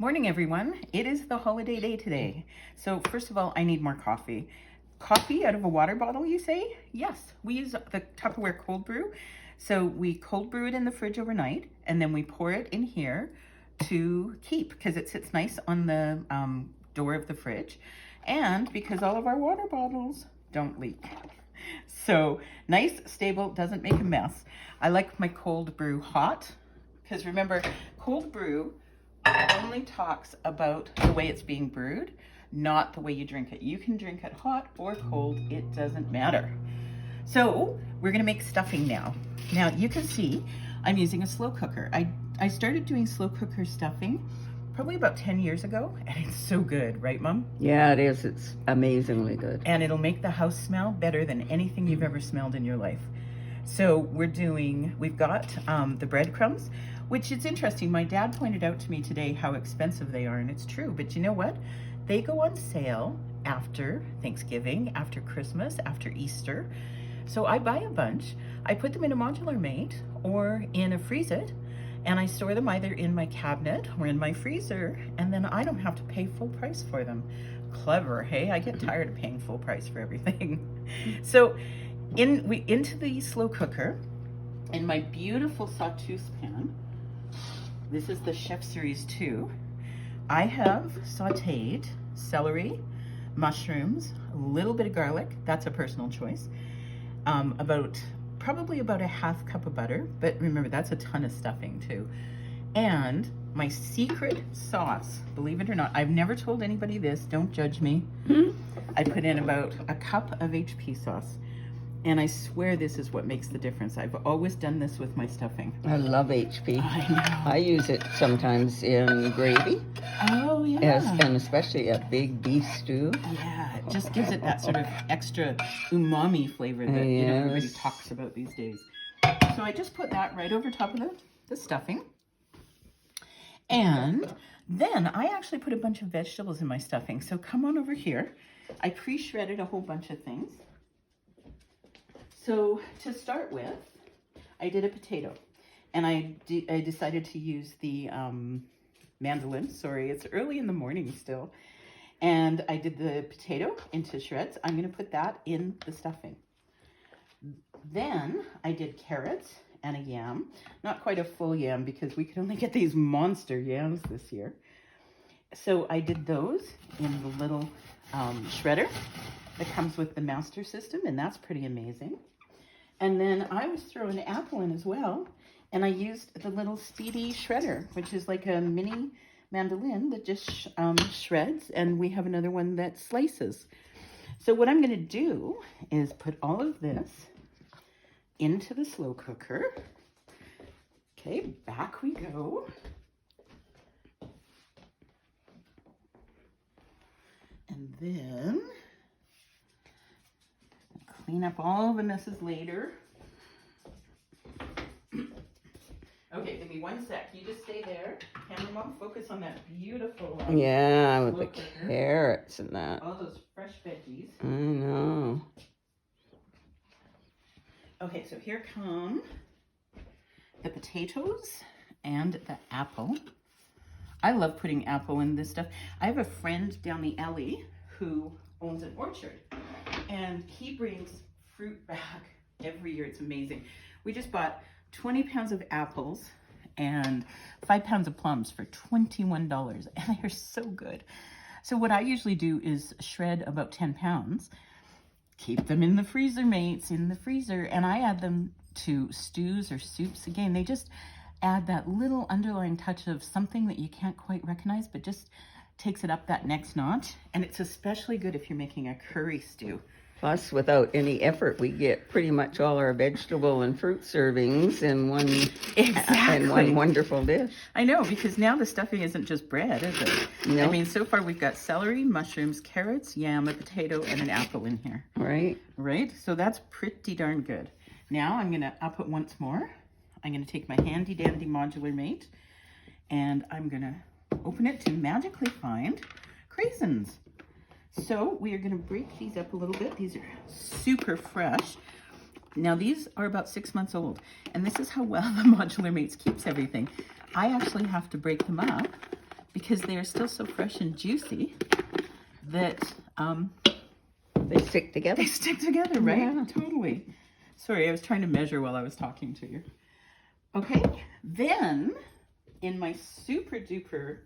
Morning, everyone. It is the holiday day today. So first of all, I need more coffee. Coffee out of a water bottle, you say? Yes, we use the Tupperware cold brew. So we cold brew it in the fridge overnight, and then we pour it in here to keep because it sits nice on the door of the fridge, and because all of our water bottles don't leak. So nice, stable, doesn't make a mess. I like my cold brew hot because remember, cold brew only talks about the way it's being brewed, not the way you drink it. You can drink it hot or cold, it doesn't matter. So we're gonna make stuffing now. Now you can see I'm using a slow cooker. I started doing slow cooker stuffing probably about 10 years ago, and it's so good, right, Mom? Yeah, it is. It's amazingly good. And it'll make the house smell better than anything you've ever smelled in your life. So we've got the breadcrumbs, which is interesting. My dad pointed out to me today how expensive they are, and it's true. But you know what? They go on sale after Thanksgiving, after Christmas, after Easter. So I buy a bunch. I put them in a modular mate or in a freeze-it, and I store them either in my cabinet or in my freezer, and then I don't have to pay full price for them. Clever, hey? I get tired of paying full price for everything. So into the slow cooker, in my beautiful Sawtooth pan, this is the Chef Series 2, I have sauteed celery, mushrooms, a little bit of garlic, that's a personal choice, probably about a half cup of butter, but remember that's a ton of stuffing too. And my secret sauce, believe it or not, I've never told anybody this, don't judge me. I put in about a cup of HP sauce. And I swear this is what makes the difference. I've always done this with my stuffing. I love HP. I know. I use it sometimes in gravy. Oh, yeah. And especially a big beef stew. Yeah, it just gives it that sort of extra umami flavor that everybody talks about these days. So I just put that right over top of the stuffing. And then I actually put a bunch of vegetables in my stuffing. So come on over here. I pre-shredded a whole bunch of things. So to start with, I did a potato, and I decided to use the mandolin. Sorry, it's early in the morning still. And I did the potato into shreds. I'm going to put that in the stuffing. Then I did carrots and a yam. Not quite a full yam because we could only get these monster yams this year. So I did those in the little shredder that comes with the Master System, and that's pretty amazing. And then I was throwing an apple in as well, and I used the little Speedy Shredder, which is like a mini mandolin that just shreds, and we have another one that slices. So what I'm going to do is put all of this into the slow cooker. Okay, back we go. And then clean up all the messes later. Okay, give me one sec. You just stay there. Camera mom, focus on that beautiful yeah, with the cooker. carrots and that. All those fresh veggies. I know. Okay, so here come the potatoes and the apple. I love putting apple in this stuff. I have a friend down the alley who owns an orchard, and he brings fruit back every year. It's amazing. We just bought 20 pounds of apples and 5 pounds of plums for $21, and they're so good. So what I usually do is shred about 10 pounds, keep them in the freezer mates, in the freezer, and I add them to stews or soups. Again, they just add that little underlying touch of something that you can't quite recognize, but just takes it up that next notch. And it's especially good if you're making a curry stew. Plus, without any effort, we get pretty much all our vegetable and fruit servings in one wonderful dish. I know, because now the stuffing isn't just bread, is it? No. I mean, so far we've got celery, mushrooms, carrots, yam, a potato, and an apple in here. Right. Right? So that's pretty darn good. Now I'm going to up it once more. I'm going to take my handy dandy modular mate, and I'm going to open it to magically find craisins. So we are going to break these up a little bit. These are super fresh. Now these are about 6 months old, and this is how well the modular mates keeps everything. I actually have to break them up because they are still so fresh and juicy that They stick together. they stick together, right? Yeah. Totally. Sorry, I was trying to measure while I was talking to you. Okay, then in my super duper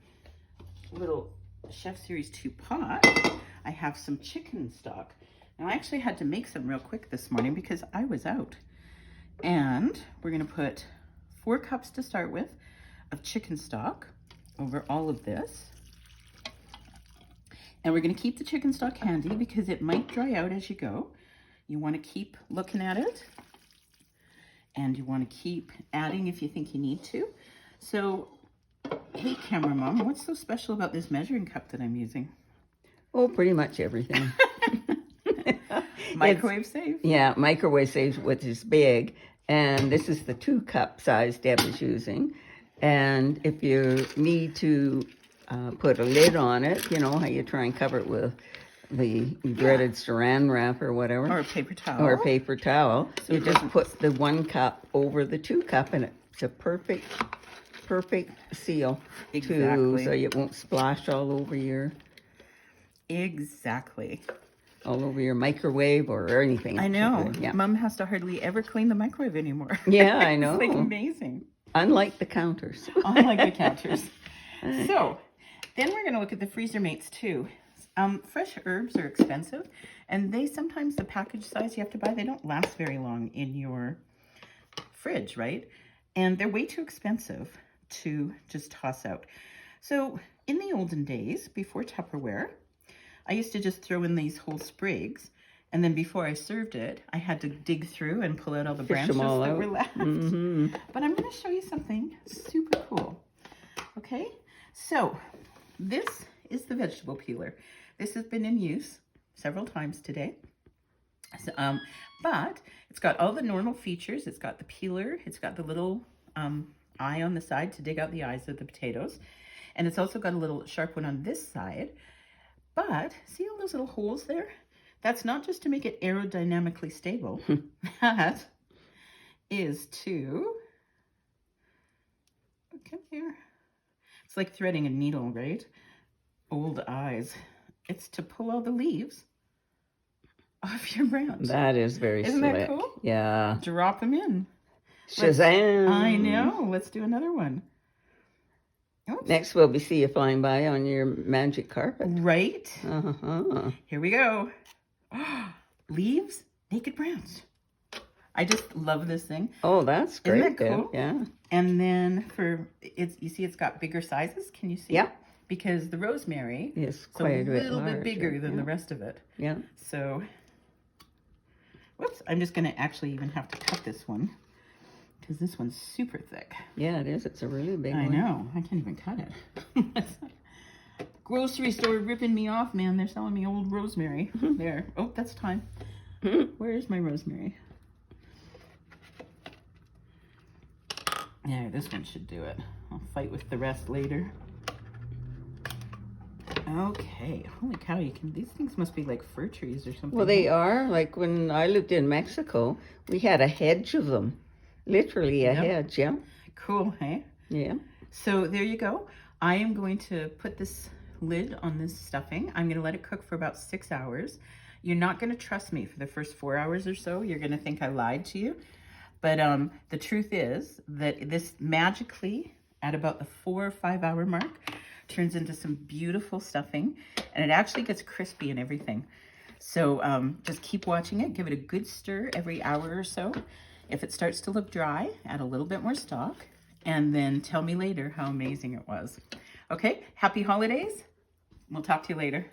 little Chef Series 2 pot, I have some chicken stock. Now I actually had to make some real quick this morning because I was out. And we're gonna put 4 cups to start with of chicken stock over all of this. And we're gonna keep the chicken stock handy because it might dry out as you go. You wanna keep looking at it and you wanna keep adding if you think you need to. So, hey camera mom, what's so special about this measuring cup that I'm using? Oh, pretty much everything. Microwave safe. Yeah, microwave safe, which is big. And this is the 2-cup size Deb is using. And if you need to put a lid on it, you know how you try and cover it with the dreaded saran wrap or whatever. Or a paper towel. Or a paper towel. So You it just doesn't- put the 1 cup over the 2-cup and it's a perfect seal. Exactly. So it won't splash all over your Exactly. microwave or anything. I know. Yeah. Mom has to hardly ever clean the microwave anymore. Yeah, I know. It's like amazing. Unlike the counters. Unlike the counters. So, then we're going to look at the freezer mates too. Fresh herbs are expensive, and they sometimes, the package size you have to buy, they don't last very long in your fridge, right? And they're way too expensive to just toss out. So, in the olden days, before Tupperware, I used to just throw in these whole sprigs, and then before I served it, I had to dig through and pull out all the Fish branches them all that out. were left. Mm-hmm. But I'm going to show you something super cool. Okay, so this is the vegetable peeler. This has been in use several times today. So, but it's got all the normal features. It's got the peeler. It's got the little eye on the side to dig out the eyes of the potatoes. And it's also got a little sharp one on this side. But see all those little holes there? That's not just to make it aerodynamically stable. That is to, come here. It's like threading a needle, right? Old eyes. It's to pull all the leaves off your branch. That is very Isn't slick. that cool? Yeah. Drop them in. Shazam! I know. Let's do another one. Oops. Next, we'll be see you flying by on your magic carpet. Right. Uh-huh. Here we go. Leaves, naked branch. I just love this thing. Oh, that's Isn't great. that Deb. cool? Yeah. And then you see it's got bigger sizes. Can you see? Yeah. Because the rosemary It's is quite a little bit larger, bigger than yeah. the rest of it. Yeah. So, whoops, I'm just going to actually even have to cut this one because this one's super thick. Yeah, it is. It's a really big I one. know. I can't even cut it. Grocery store ripping me off, man. They're selling me old rosemary. There. Oh, that's time. Where is my rosemary? Yeah, this one should do it. I'll fight with the rest later. Okay. Holy cow, these things must be like fir trees or something. Well, they are. Like when I lived in Mexico, we had a hedge of them. Literally a Yep. hedge, yeah. Cool, hey? Yeah. So there you go. I am going to put this lid on this stuffing. I'm going to let it cook for about 6 hours. You're not going to trust me for the first 4 hours or so. You're going to think I lied to you. But the truth is that this magically, at about the 4 or 5 hour mark, turns into some beautiful stuffing. And it actually gets crispy and everything. So just keep watching it. Give it a good stir every hour or so. If it starts to look dry, add a little bit more stock. And then tell me later how amazing it was. Okay, happy holidays. We'll talk to you later.